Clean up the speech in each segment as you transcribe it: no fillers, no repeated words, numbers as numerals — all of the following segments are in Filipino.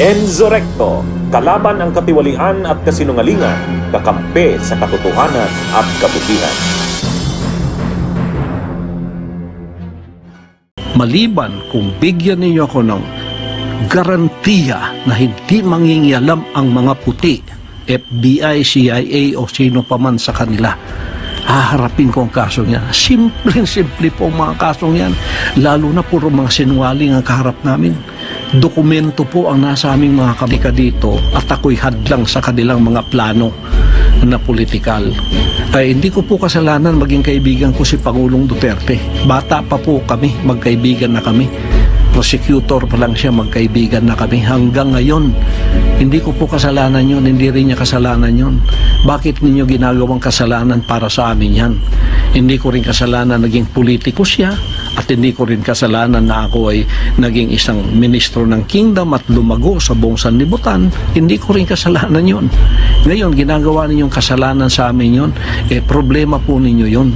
Enzo Recto, kalaban ang katiwalian at kasinungalingan, kakampi sa katotohanan at kabutihan. Maliban kung bigyan ninyo ako ng garantiya na hindi mangingialam ang mga puti, FBI, CIA o sino pa man sa kanila, haharapin ko ang kasong yan. Simple po ang mga kasong yan. Lalo na puro mga sinungaling ang kaharap namin. Dokumento po ang nasa aming mga kamika dito at ako'y hadlang sa kanilang mga plano na politikal. Ay hindi ko po kasalanan maging kaibigan ko si Pangulong Duterte. Bata pa po kami, magkaibigan na kami. Prosecutor pa lang siya, magkaibigan na kami. Hanggang ngayon, hindi ko po kasalanan yun, hindi rin niya kasalanan yun. Bakit ninyo ginagawang kasalanan para sa amin yan? Hindi ko rin kasalanan naging politiko siya at hindi ko rin kasalanan na ako ay naging isang ministro ng kingdom at lumago sa buong sanlibutan. Hindi ko rin kasalanan yun. Ngayon, ginagawa ninyong kasalanan sa amin yun, problema po ninyo yun.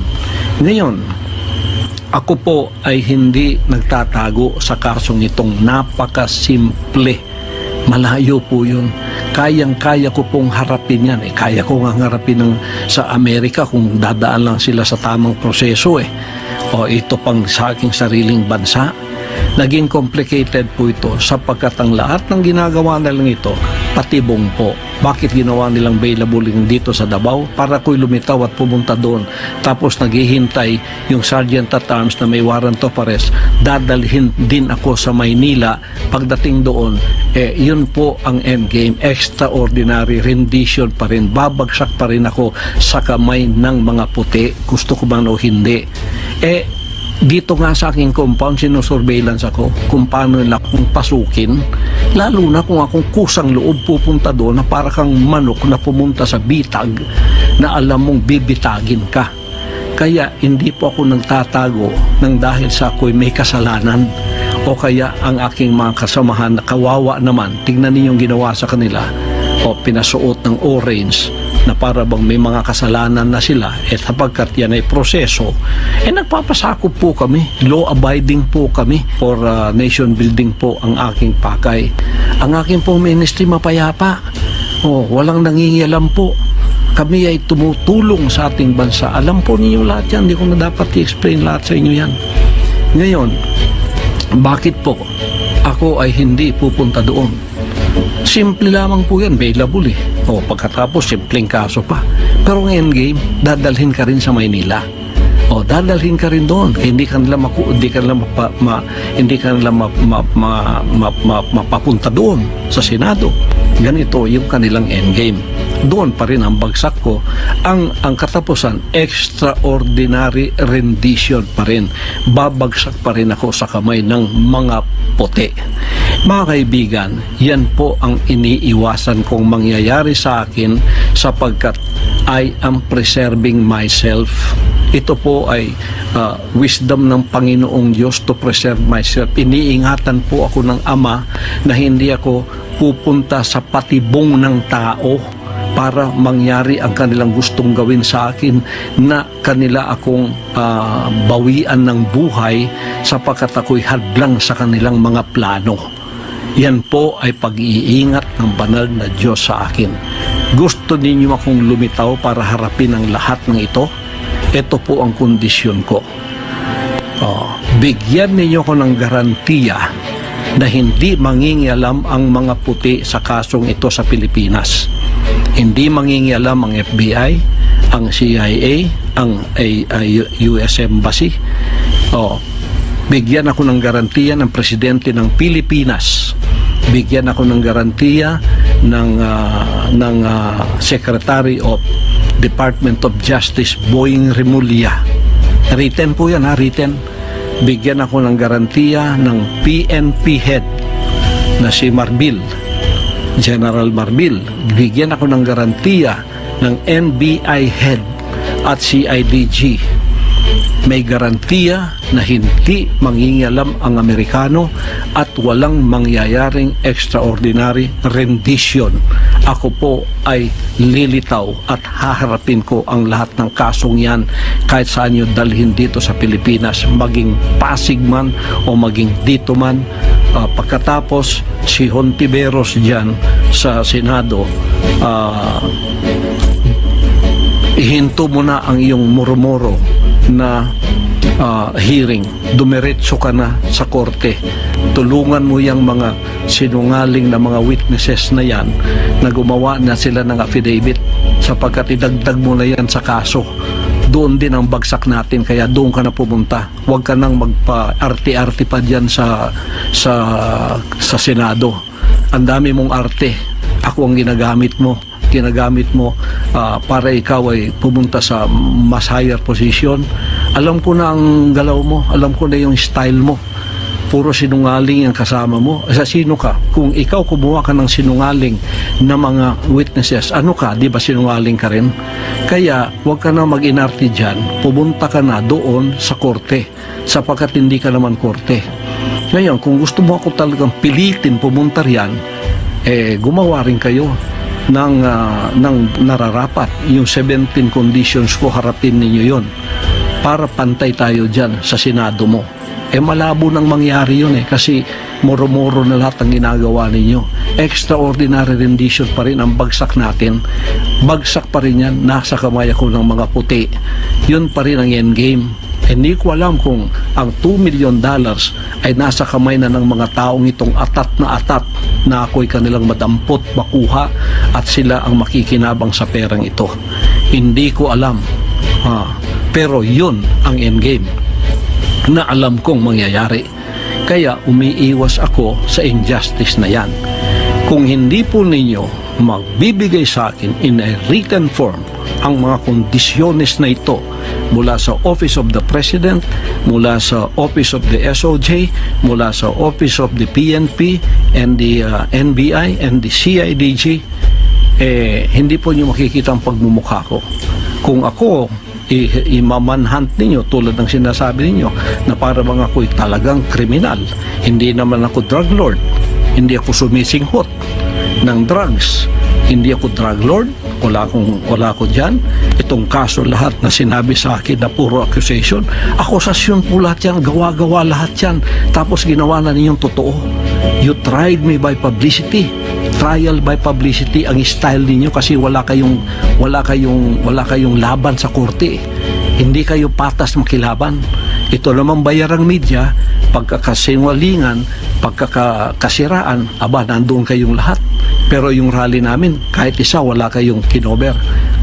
Ngayon, ako po ay hindi nagtatago sa kasong itong napakasimple. Malayo po yun. Kayang-kaya ko pong harapin yan. Kaya ko nga harapin sa Amerika kung dadaan lang sila sa tamang proseso. O ito pang sa aking sariling bansa. Naging complicated po ito sapagkat ang lahat ng ginagawa nilang ito, patibong po. Bakit ginawa nilang available dito sa Davao? Para ko'y lumitaw at pumunta doon. Tapos naghihintay yung Sergeant at Arms na may warrant of arrest. Dadalhin din ako sa Maynila. Pagdating doon, yun po ang endgame. Extraordinary rendition pa rin. Babagsak pa rin ako sa kamay ng mga puti. Gusto ko man o hindi. Dito nga sa aking compound, sinusurveillance ako kung paano nila akong pasukin. Lalo na kung akong kusang loob pupunta doon na para kang manok na pumunta sa bitag na alam mong bibitagin ka. Kaya hindi po ako nagtatago ng dahil sa ako'y may kasalanan o kaya ang aking mga kasamahan na kawawa naman. Tingnan ninyong ginawa sa kanila o pinasuot ng orange na para bang may mga kasalanan na sila sapagkat yan ay proseso, nagpapasakop po kami, law-abiding po kami for nation building po ang aking pakay. Ang aking pong ministry mapayapa, walang nangingialam po. Kami ay tumutulong sa ating bansa. Alam po ninyo lahat yan, hindi ko na dapat i-explain lahat sa inyo yan. Ngayon, bakit po ako ay hindi pupunta doon? Simple lamang po yan, available pagkatapos, simpleng kaso pa. Pero ngayon game, dadalhin ka rin sa Maynila. Dadalhin ka rin doon. Hindi ka nila mapapunta doon sa Senado. Ganito yung kanilang endgame. Doon pa rin ang bagsak ko. Ang katapusan, extraordinary rendition pa rin. Babagsak pa rin ako sa kamay ng mga puti. Mga kaibigan, yan po ang iniiwasan kong mangyayari sa akin sapagkat I am preserving myself. Ito po ay wisdom ng Panginoong Diyos to preserve myself. Iniingatan po ako ng Ama na hindi ako pupunta sa patibong ng tao para mangyari ang kanilang gustong gawin sa akin na kanila akong bawian ng buhay sapagkat ako'y hadlang sa kanilang mga plano. Yan po ay pag-iingat ng banal na Diyos sa akin. Gusto ninyo akong lumitaw para harapin ang lahat ng ito? Ito po ang kondisyon ko. Bigyan ninyo ko ng garantiya na hindi mangingialam ang mga puti sa kasong ito sa Pilipinas. Hindi mangingialam ang FBI, ang CIA, ang US Embassy. Bigyan ako ng garantiya ng Presidente ng Pilipinas. Bigyan ako ng garantiya ng Secretary of Department of Justice Boying Remulla. Written po yan, written. Bigyan ako ng garantiya ng PNP head na si Marbil, General Marbil. Bigyan ako ng garantiya ng NBI head at CIDG. May garantiya na hindi mangingialam ang Amerikano at walang mangyayaring extraordinary rendition. Ako po ay lilitaw at haharapin ko ang lahat ng kasong yan kahit saan nyo dalhin dito sa Pilipinas, maging Pasig man o maging dito man Pagkatapos si Hontiveros dyan sa Senado, ihinto mo na ang iyong murmuro na hearing, dumiretso ka na sa korte, tulungan mo yung mga sinungaling na mga witnesses na yan na gumawa na sila ng affidavit, sapagkat idagdag mo na yan sa kaso. Doon din ang bagsak natin, kaya doon ka na pumunta. Huwag ka nang magpa-arte-arte pa dyan sa Senado. Ang dami mong arte, ako ang ginagamit mo para ikaw ay pumunta sa mas higher position. Alam ko na ang galaw mo, alam ko na yung style mo. Puro sinungaling ang kasama mo. Sa sino ka? Kung ikaw kumuha ka ng sinungaling na mga witnesses, ano ka? Di ba sinungaling ka rin? Kaya huwag ka na mag-inarte dyan, pumunta ka na doon sa korte, sapagkat hindi ka naman korte. Ngayon, kung gusto mo ako talagang pilitin pumunta riyan, gumawa rin kayo ng nararapat. Yung 17 conditions ko, harapin ninyo yon para pantay tayo dyan sa Senado mo. Malabo nang mangyari yun kasi moro-moro na lahat ang ginagawa ninyo. Extraordinary rendition pa rin ang bagsak natin. Bagsak pa rin yan, nasa kamay ako ng mga puti. Yun pa rin ang endgame. Hindi ko alam kung ang $2 million ay nasa kamay na ng mga taong itong atat na ako'y kanilang madampot, makuha, at sila ang makikinabang sa perang ito. Hindi ko alam. Pero yun ang endgame na alam kong mangyayari. Kaya umiiwas ako sa injustice na yan. Kung hindi po ninyo magbibigay sa akin in a written form ang mga kondisyones na ito mula sa Office of the President, mula sa Office of the SOJ, mula sa Office of the PNP and the NBI and the CIDG, hindi po nyo makikita ang pagmumukha ko. Kung ako imamanhunt ninyo tulad ng sinasabi ninyo na para bang ako'y talagang kriminal, hindi naman ako drug lord, hindi ako sumisinghot ng drugs, hindi ako drug lord, wala ako dyan. Itong kaso lahat na sinabi sa akin na puro accusation, akusasyon po lahat yan, gawa-gawa lahat yan, tapos ginawa na ninyong totoo. You tried me by publicity, trial by publicity ang style ninyo, kasi wala kayong laban sa korte. Hindi kayo patas makilaban. Ito naman bayarang media, pagkakasinwalingan, pagkakasiraan, nandoon kayong lahat. Pero yung rally namin, kahit isa, wala kayong kinover.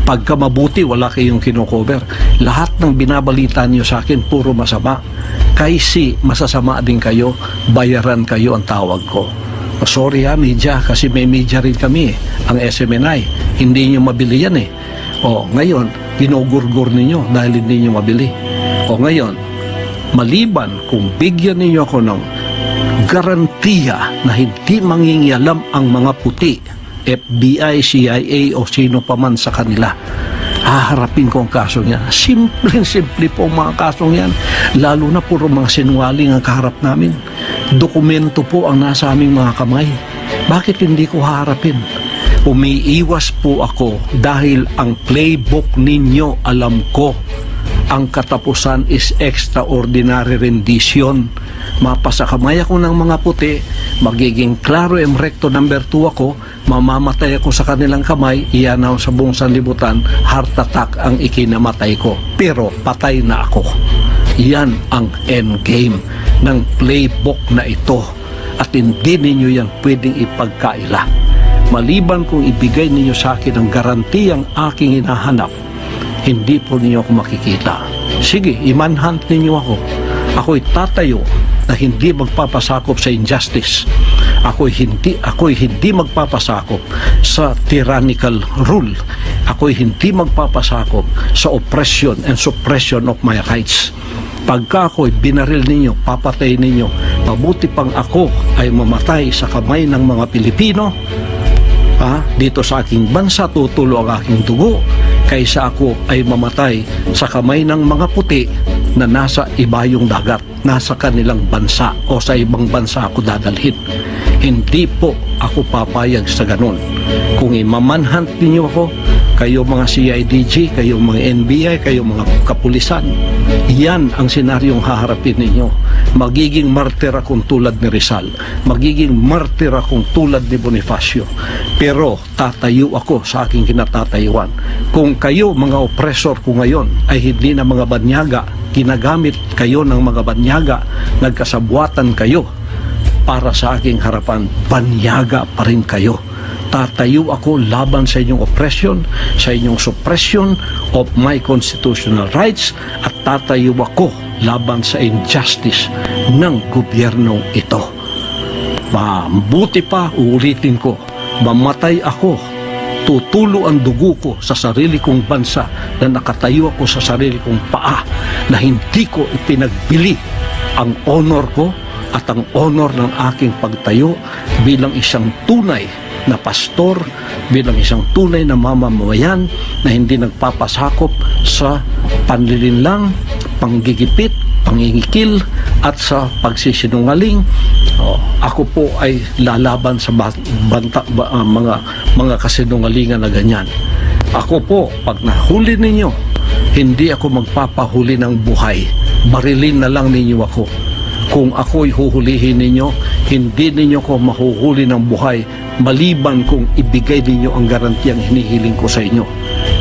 Pagka mabuti, wala kayong kinocover. Lahat ng binabalita niyo sa akin, puro masama. Kasi masasama din kayo, bayaran kayo ang tawag ko. Sorry media, kasi may media rin kami, ang SMNI. Hindi nyo mabili yan ngayon, ginugurgur ninyo dahil hindi nyo mabili. Ngayon, maliban kung bigyan ninyo ako ng garantiya na hindi mangingialam ang mga puti, FBI, CIA o sino pa man sa kanila, haharapin ko ang kaso niya. Simple po ang mga kasong yan. Lalo na puro mga sinungaling ang kaharap namin. Dokumento po ang nasa aming mga kamay. Bakit hindi ko haharapin? Umiiwas po ako dahil ang playbook ninyo, alam ko, ang katapusan is extraordinary rendition. Mapasakamay ako ng mga puti, magiging klaro recto number 2 ako, mamamatay ako sa kanilang kamay, iyan ako sa buong sanlibutan, heart attack ang ikinamatay ko. Pero patay na ako. Yan ang endgame ng playbook na ito. At hindi ninyo yan pwedeng ipagkaila. Maliban kung ibigay ninyo sa akin ang garantiyang aking hinahanap, hindi po ninyo ako makikita. Sige, imanhunt ninyo ako. Ako'y tatayo na hindi magpapasakop sa injustice. Ako'y hindi magpapasakop sa tyrannical rule. Ako'y hindi magpapasakop sa oppression and suppression of my rights. Pagka ako'y binaril ninyo, papatay ninyo, mabuti pang ako ay mamatay sa kamay ng mga Pilipino, dito sa aking bansa, tutulo ang aking dugo, kaysa ako ay mamatay sa kamay ng mga puti na nasa ibayong dagat, nasa kanilang bansa o sa ibang bansa ako dadalhin. Hindi po ako papayag sa ganun. Kung imamanhunt ninyo ako, kayo mga CIDG, kayo mga NBI, kayo mga kapulisan. Yan ang senaryong haharapin ninyo. Magiging martir akong tulad ni Rizal. Magiging martir akong tulad ni Bonifacio. Pero tatayo ako sa aking kinatatayuan. Kung kayo mga oppressor ko ngayon ay hindi na mga banyaga, ginagamit kayo ng mga banyaga, nagkasabwatan kayo para sa aking harapan, banyaga pa rin kayo. Tatayo ako laban sa inyong oppression, sa inyong suppression of my constitutional rights, at tatayo ako laban sa injustice ng gobyernong ito. Mabuti pa, uulitin ko, mamatay ako, tutulo ang dugo ko sa sarili kong bansa na nakatayo ako sa sarili kong paa, na hindi ko ipinagbili ang honor ko at ang honor ng aking pagtayo bilang isang tunay na pastor, bilang isang tunay na mamamayan na hindi nagpapasakop sa panlilinlang, panggigipit, pangingikil at sa pagsisinungaling. Ako po ay lalaban sa mga kasinungalingan na ganyan. Ako po, pag nahuli ninyo, hindi ako magpapahuli ng buhay. Barilin na lang ninyo ako. Kung ako'y huhulihin ninyo, hindi ninyo ko mahuhuli ng buhay maliban kung ibigay ninyo ang garantiyang hinihiling ko sa inyo.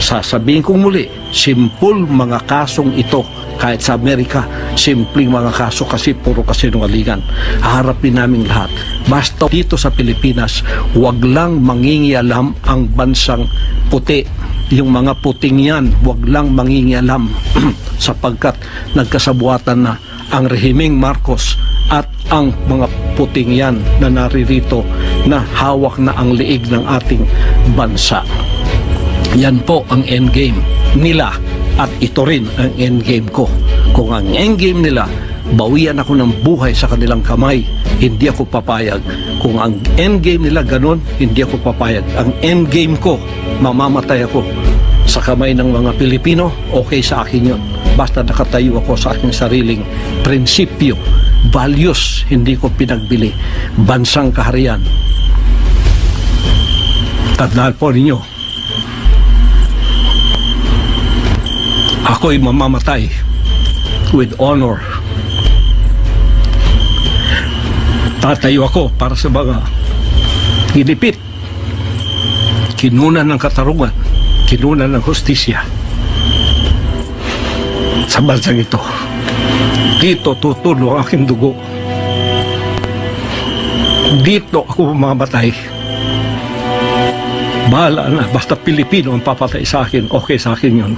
Sasabihin kong muli, simple mga kasong ito. Kahit sa Amerika, simpleng mga kaso kasi puro kasinungalingan. Haharapin namin lahat. Basta dito sa Pilipinas, wag lang mangingialam ang bansang puti. Yung mga puting yan, wag lang mangingialam sapagkat nagkasabuatan na ang rehimeng Marcos at ang mga puting yan na naririto na hawak na ang liig ng ating bansa. Yan po ang endgame nila at ito rin ang endgame ko. Kung ang endgame nila, bawian ako ng buhay sa kanilang kamay, hindi ako papayag. Kung ang endgame nila ganun, hindi ako papayag. Ang endgame ko, mamamatay ako sa kamay ng mga Pilipino, okay sa akin yun. Basta nakatayo ako sa aking sariling prinsipyo, values, hindi ko pinagbili. Bansang kaharian. Tandaan po ninyo, ako'y mamamatay with honor. Tatayo ako para sa mga ginipit, kinunan ng katarungan, kinunan ng hustisya sa bansang ito. Dito tutulo ang aking dugo. Dito ako mamamatay. Bahala na, basta Pilipino ang papatay sa akin, okay sa akin yun.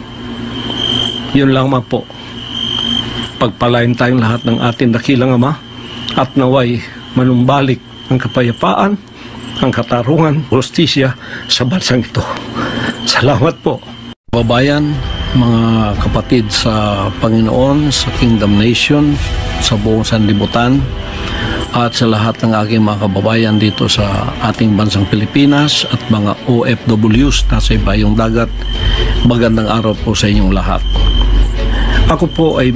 Yun lang man po. Pagpalain tayong lahat ng ating dakilang Ama at naway manumbalik ang kapayapaan, ang katarungan, hustisya sa bansang ito. Salamat po. Babayan, mga kapatid sa Panginoon, sa Kingdom Nation, sa buong sanlibutan, at sa lahat ng aking mga kababayan dito sa ating bansang Pilipinas at mga OFWs na sa ibayong dagat, magandang araw po sa inyong lahat. Ako po ay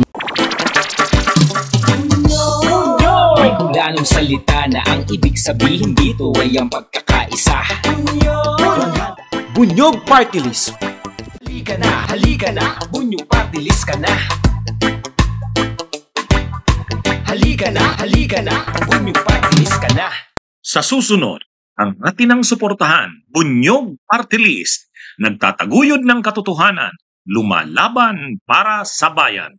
may kulanong salita na ang ibig sabihin dito ay ang pagkakaisa. Bunyog Party List. Halika na, Bunyog Party List ka na. Halika na, Bunyog Party List ka na. Sa susunod, ang atinang suportahan, Bunyog Party List, nagtataguyod ng katotohanan, lumalaban para sa bayan.